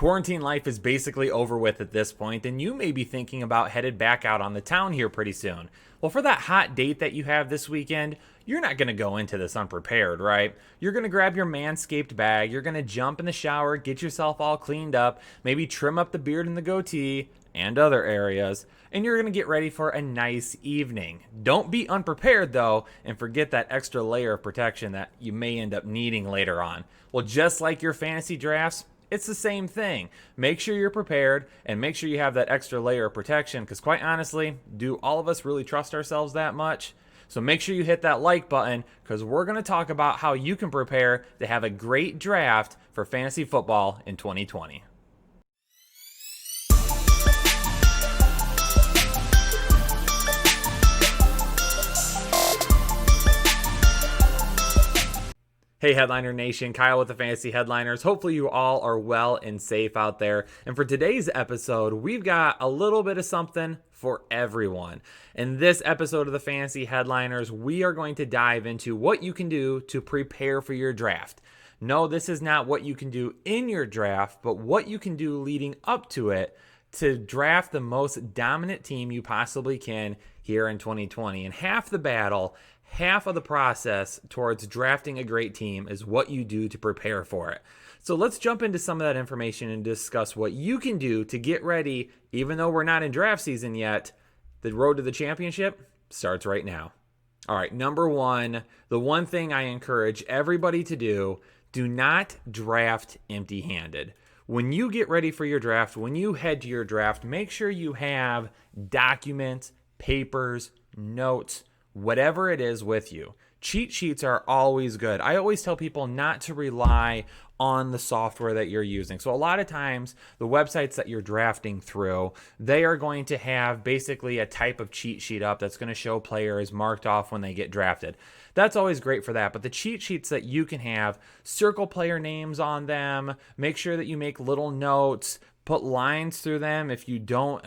Quarantine life is basically over with at this point, and you may be thinking about headed back out on the town here pretty soon. Well, for that hot date that you have this weekend, you're not going to go into this unprepared, right? You're going to grab your Manscaped bag, you're going to jump in the shower, get yourself all cleaned up, maybe trim up the beard and the goatee, and other areas, and you're going to get ready for a nice evening. Don't be unprepared though, and forget that extra layer of protection that you may end up needing later on. Well, just like your fantasy drafts, it's the same thing. Make sure you're prepared and make sure you have that extra layer of protection, because quite honestly, do all of us really trust ourselves that much? So make sure you hit that like button, because we're going to talk about how you can prepare to have a great draft for fantasy football in 2020. Hey Headliner Nation, Kyle with the Fantasy Headliners. Hopefully you all are well and safe out there. And for today's episode, we've got a little bit of something for everyone. In this episode of the Fantasy Headliners, we are going to dive into what you can do to prepare for your draft. No, this is not what you can do in your draft, but what you can do leading up to it to draft the most dominant team you possibly can here in 2020. And half the battle, half of the process towards drafting a great team is what you do to prepare for it. So let's jump into some of that information and discuss what you can do to get ready. Even though we're not in draft season yet, the road to the championship starts right now. All right, number one, the one thing I encourage everybody to do not draft empty-handed. When you get ready for your draft, when you head to your draft, make sure you have documents, papers, notes, whatever it is with you. Cheat sheets are always good. I always tell people not to rely on the software that you're using. So a lot of times the websites that you're drafting through, they are going to have basically a type of cheat sheet up that's going to show players marked off when they get drafted. That's always great for that. But the cheat sheets that you can have, circle player names on them, make sure that you make little notes, put lines through them if you don't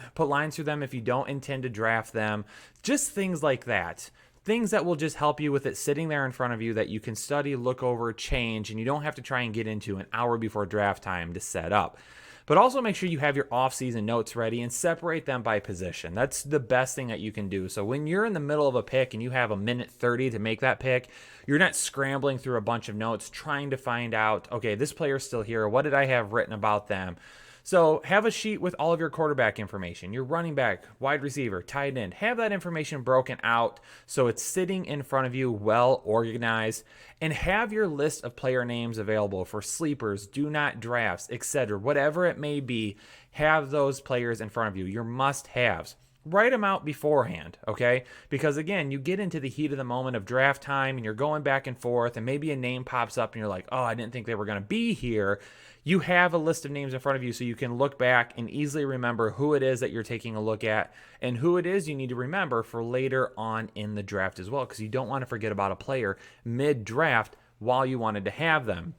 intend to draft them. Just things like that. Things that will just help you with it sitting there in front of you that you can study, look over, change, and you don't have to try and get into an hour before draft time to set up. But also make sure you have your off-season notes ready and separate them by position. That's the best thing that you can do. So when you're in the middle of a pick and you have a minute 30 to make that pick, you're not scrambling through a bunch of notes trying to find out, okay, this player's still here. What did I have written about them? So have a sheet with all of your quarterback information, your running back, wide receiver, tight end. Have that information broken out so it's sitting in front of you, well organized, and have your list of player names available for sleepers, do not drafts, etc. Whatever it may be, have those players in front of you, your must-haves. Write them out beforehand, okay? Because again, you get into the heat of the moment of draft time and you're going back and forth and maybe a name pops up and you're like, oh, I didn't think they were going to be here. You have a list of names in front of you so you can look back and easily remember who it is that you're taking a look at and who it is you need to remember for later on in the draft as well, because you don't want to forget about a player mid-draft while you wanted to have them.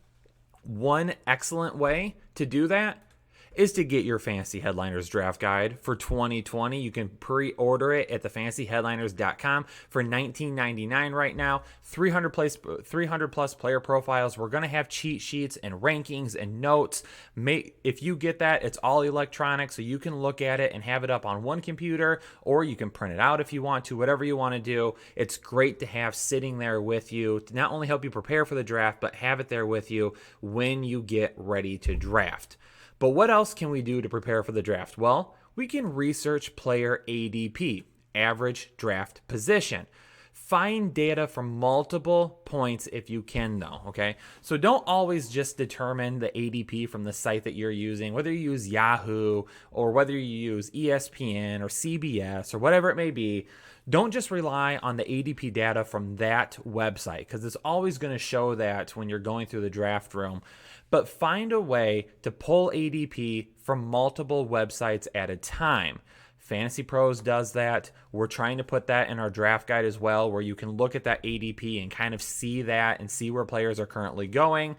One excellent way to do that is to get your Fantasy Headliners draft guide for 2020. You can pre-order it at thefantasyheadliners.com for $19.99 right now. 300 plus player profiles. We're going to have cheat sheets and rankings and notes. If you get that, it's all electronic, so you can look at it and have it up on one computer, or you can print it out if you want to, whatever you want to do. It's great to have sitting there with you to not only help you prepare for the draft, but have it there with you when you get ready to draft. But what else can we do to prepare for the draft? Well, we can research player ADP, average draft position. Find data from multiple points if you can though, okay? So don't always just determine the ADP from the site that you're using, whether you use Yahoo or whether you use ESPN or CBS or whatever it may be. Don't just rely on the ADP data from that website, because it's always going to show that when you're going through the draft room. But find a way to pull ADP from multiple websites at a time. Fantasy Pros does that. We're trying to put that in our draft guide as well, where you can look at that ADP and kind of see that and see where players are currently going.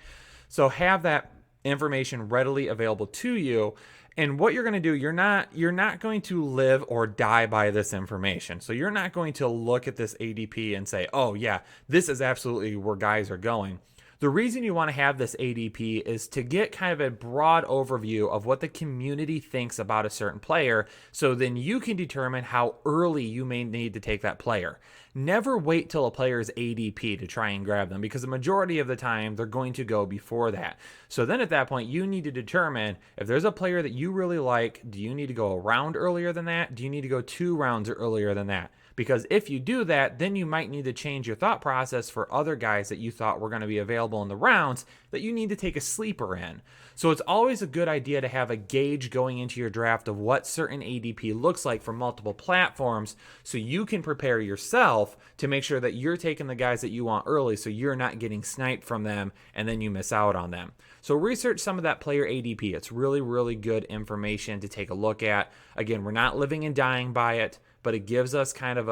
So have that information readily available to you. And what you're going to do, you're not going to live or die by this information. So you're not going to look at this ADP and say, oh yeah, this is absolutely where guys are going. The reason you want to have this ADP is to get kind of a broad overview of what the community thinks about a certain player, so then you can determine how early you may need to take that player. Never wait till a player's ADP to try and grab them, because the majority of the time they're going to go before that. So then at that point, you need to determine if there's a player that you really like, do you need to go a round earlier than that? Do you need to go 2 rounds earlier than that? Because if you do that, then you might need to change your thought process for other guys that you thought were going to be available in the rounds that you need to take a sleeper in. So it's always a good idea to have a gauge going into your draft of what certain ADP looks like for multiple platforms, so you can prepare yourself to make sure that you're taking the guys that you want early, so you're not getting sniped from them and then you miss out on them. So research some of that player ADP. It's really, really good information to take a look at. Again, we're not living and dying by it, but it gives us kind of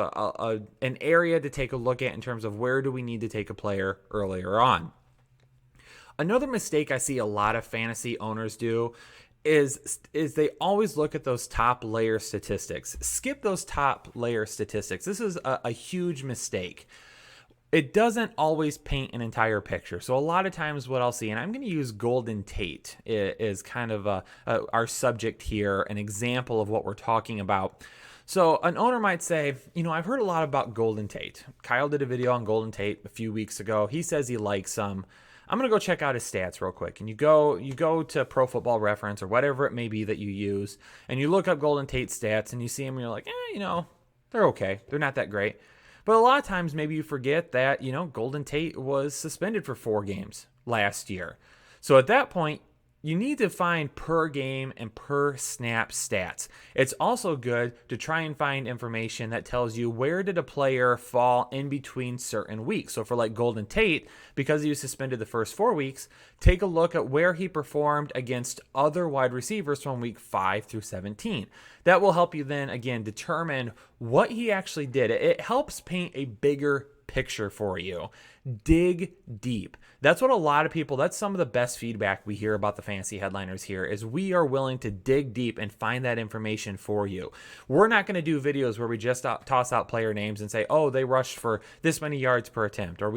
an area to take a look at in terms of where do we need to take a player earlier on. Another mistake I see a lot of fantasy owners do is they always look at those top layer statistics. Skip those top layer statistics. This is a huge mistake. It doesn't always paint an entire picture. So a lot of times what I'll see, and I'm going to use Golden Tate is kind of our subject here, an example of what we're talking about. So an owner might say, I've heard a lot about Golden Tate. Kyle did a video on Golden Tate a few weeks ago. He says he likes him. I'm going to go check out his stats real quick. And you go to Pro Football Reference or whatever it may be that you use, and you look up Golden Tate's stats and you see him and you're like, they're okay. They're not that great. But a lot of times maybe you forget that, Golden Tate was suspended for 4 games last year. So at that point, you need to find per game and per snap stats. It's also good to try and find information that tells you where did a player fall in between certain weeks. So for like Golden Tate, because he was suspended the first 4 weeks, take a look at where he performed against other wide receivers from week 5 through 17. That will help you then, again, determine what he actually did. It helps paint a bigger picture for you. Dig deep. That's what a lot of people, that's some of the best feedback we hear about the fantasy headliners here, is we are willing to dig deep and find that information for you. We're not going to do videos where we just toss out player names and say, oh, they rushed for this many yards per attempt, or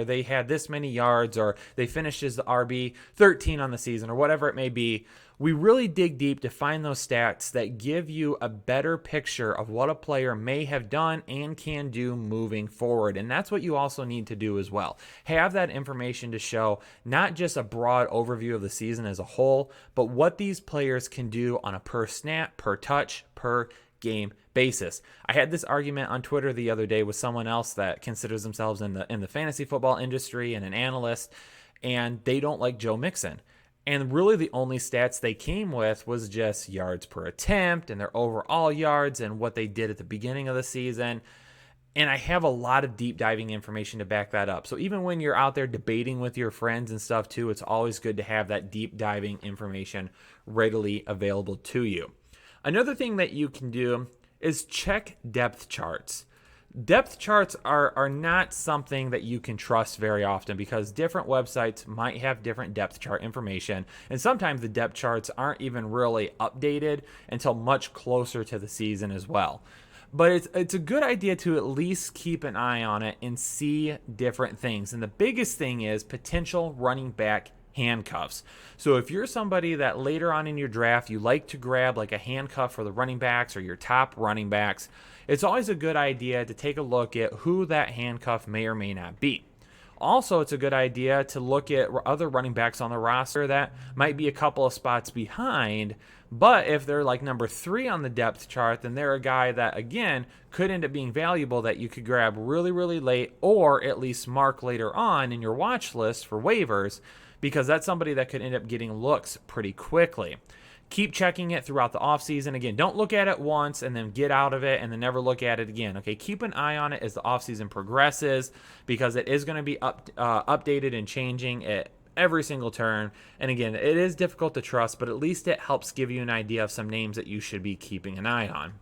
they had this many yards, or they finished as the RB 13 on the season, or whatever it may be. We really dig deep to find those stats that give you a better picture of what a player may have done and can do moving forward. And that's what you also need to do as well. Have that information to show not just a broad overview of the season as a whole, but what these players can do on a per snap, per touch, per game basis. I had this argument on Twitter the other day with someone else that considers themselves in the fantasy football industry and an analyst, and they don't like Joe Mixon. And really the only stats they came with was just yards per attempt and their overall yards and what they did at the beginning of the season. And I have a lot of deep diving information to back that up. So even when you're out there debating with your friends and stuff too, it's always good to have that deep diving information readily available to you. Another thing that you can do is check depth charts. Depth charts are not something that you can trust very often, because different websites might have different depth chart information, and sometimes the depth charts aren't even really updated until much closer to the season as well. But it's a good idea to at least keep an eye on it and see different things. And the biggest thing is potential running back handcuffs. So if you're somebody that later on in your draft you like to grab like a handcuff for the running backs or your top running backs, it's always a good idea to take a look at who that handcuff may or may not be. Also, it's a good idea to look at other running backs on the roster that might be a couple of spots behind, but if they're like number 3 on the depth chart, then they're a guy that, again, could end up being valuable that you could grab really, really late, or at least mark later on in your watch list for waivers, because that's somebody that could end up getting looks pretty quickly. Keep checking it throughout the offseason. Again, don't look at it once and then get out of it and then never look at it again. Okay, keep an eye on it as the offseason progresses, because it is going to be updated and changing at every single turn. And again, it is difficult to trust, but at least it helps give you an idea of some names that you should be keeping an eye on.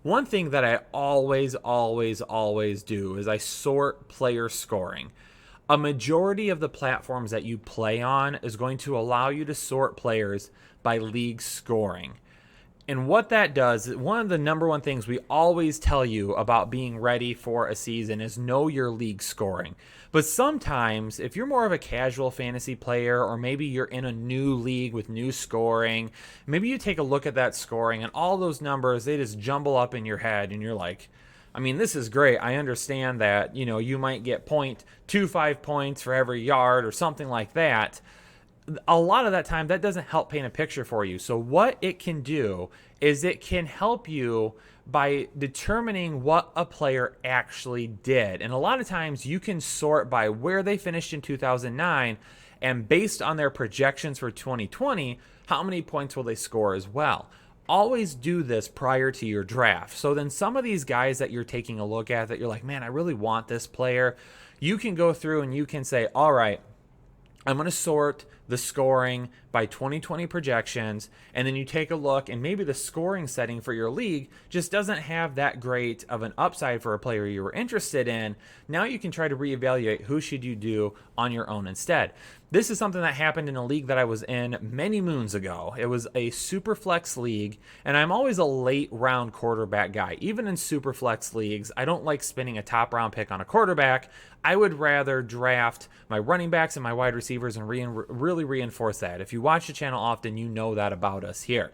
One thing that I always do is I sort player scoring. A majority of the platforms that you play on is going to allow you to sort players by league scoring. And what that does, one of the number one things we always tell you about being ready for a season is know your league scoring. But sometimes, if you're more of a casual fantasy player, or maybe you're in a new league with new scoring, maybe you take a look at that scoring and all those numbers, they just jumble up in your head and you're like, I mean, this is great. I understand that, you might get 0.25 points for every yard or something like that. A lot of that time, that doesn't help paint a picture for you. So what it can do is it can help you by determining what a player actually did. And a lot of times you can sort by where they finished in 2009, and based on their projections for 2020, how many points will they score as well. Always do this prior to your draft. So then some of these guys that you're taking a look at that you're like, man, I really want this player, you can go through and you can say, all right, I'm going to sort the scoring by 2020 projections, and then you take a look, and maybe the scoring setting for your league just doesn't have that great of an upside for a player you were interested in. Now you can try to reevaluate who should you do on your own instead. This is something that happened in a league that I was in many moons ago. It was a super flex league, and I'm always a late round quarterback guy. Even in super flex leagues, I don't like spending a top round pick on a quarterback. I would rather draft my running backs and my wide receivers and really reinforce that. If you watch the channel often, you know that about us here.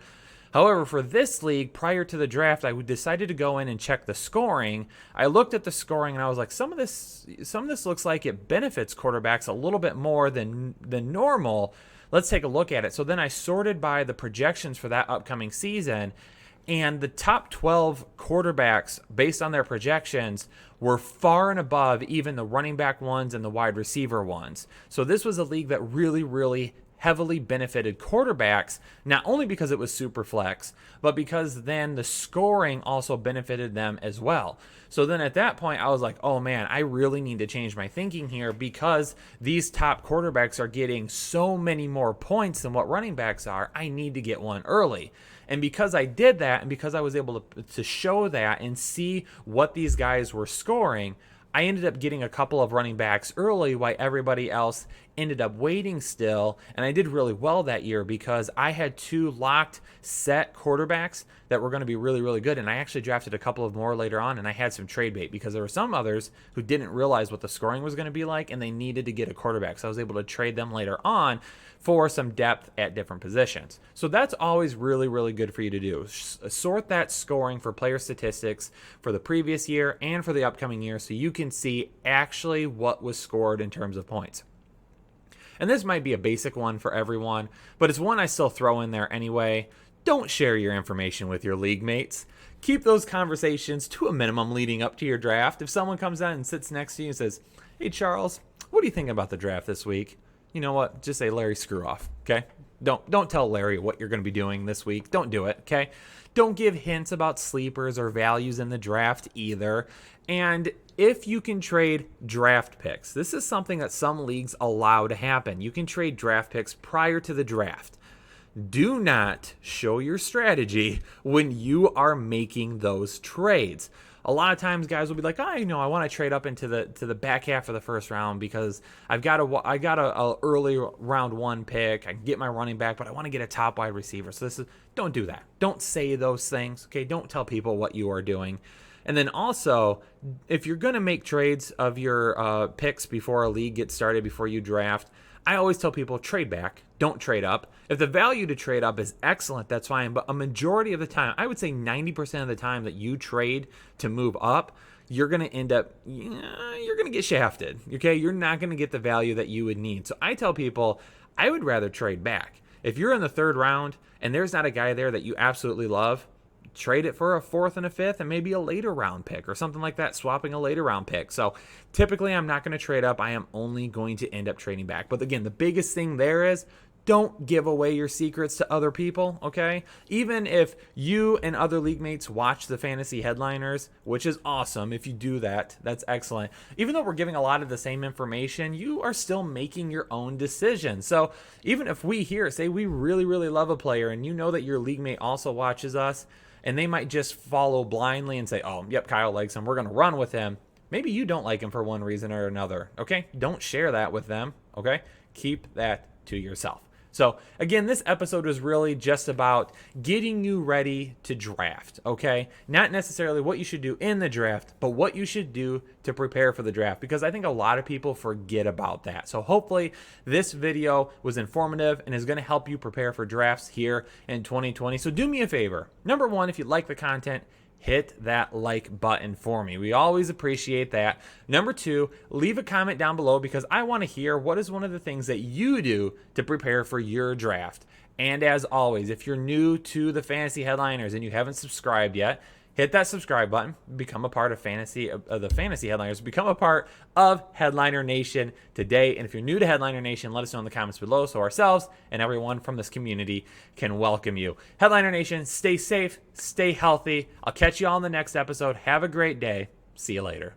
However, for this league, prior to the draft, I decided to go in and check the scoring. I looked at the scoring and I was like, some of this looks like it benefits quarterbacks a little bit more than normal. Let's take a look at it. So then I sorted by the projections for that upcoming season, and the top 12 quarterbacks, based on their projections, were far and above even the running back ones and the wide receiver ones. So this was a league that really heavily benefited quarterbacks, not only because it was super flex, but because then the scoring also benefited them as well. So then at that point, I was like, oh man, I really need to change my thinking here, because these top quarterbacks are getting so many more points than what running backs are. I need to get one early. And because I did that, and because I was able to show that and see what these guys were scoring, I ended up getting a couple of running backs early while everybody else ended up waiting still. And I did really well that year because I had two locked set quarterbacks that were going to be really good. And I actually drafted a couple of more later on, and I had some trade bait because there were some others who didn't realize what the scoring was going to be like, and they needed to get a quarterback. So I was able to trade them later on for some depth at different positions. So that's always really good for you to do. Sort that scoring for player statistics for the previous year and for the upcoming year, so you can see actually what was scored in terms of points. And this might be a basic one for everyone, but it's one I still throw in there anyway. Don't share your information with your league mates. Keep those conversations to a minimum leading up to your draft. If someone comes down and sits next to you and says, hey Charles, what do you think about the draft this week? You know what? Just say, Larry, screw off, okay? Don't tell Larry what you're going to be doing this week. Don't do it, okay? Don't give hints about sleepers or values in the draft either. And if you can trade draft picks, this is something that some leagues allow to happen. You can trade draft picks prior to the draft. Do not show your strategy when you are making those trades. A lot of times guys will be like, I want to trade up into the back half of the first round because I got a early round one pick. I can get my running back, but I want to get a top wide receiver. So don't do that. Don't say those things. Okay. Don't tell people what you are doing. And then also, if you're going to make trades of your picks before a league gets started, before you draft, I always tell people trade back, don't trade up. If the value to trade up is excellent, that's fine. But a majority of the time, I would say 90% of the time that you trade to move up, you're going to end up, you're going to get shafted. Okay. You're not going to get the value that you would need. So I tell people, I would rather trade back. If you're in the third round and there's not a guy there that you absolutely love, trade it for a fourth and a fifth and maybe a later round pick or something like that, swapping a later round pick. So typically I'm not going to trade up. I am only going to end up trading back. But again, the biggest thing there is don't give away your secrets to other people, okay? Even if you and other league mates watch the fantasy headliners, which is awesome. If you do that, that's excellent. Even though we're giving a lot of the same information, you are still making your own decision. So even if we here say we really love a player and you know that your league mate also watches us, and they might just follow blindly and say, oh, yep, Kyle likes him, we're going to run with him. Maybe you don't like him for one reason or another, okay? Don't share that with them, okay? Keep that to yourself. So again, this episode was really just about getting you ready to draft, okay? Not necessarily what you should do in the draft, but what you should do to prepare for the draft, because I think a lot of people forget about that. So hopefully this video was informative and is going to help you prepare for drafts here in 2020. So do me a favor. Number one, if you like the content, hit that like button for me. We always appreciate that. Number two, leave a comment down below because I want to hear what is one of the things that you do to prepare for your draft. And as always, if you're new to the Fantasy Headliners and you haven't subscribed yet, hit that subscribe button, become a part of the Fantasy Headliners, become a part of Headliner Nation today. And if you're new to Headliner Nation, let us know in the comments below so ourselves and everyone from this community can welcome you. Headliner Nation, stay safe, stay healthy. I'll catch you all in the next episode. Have a great day. See you later.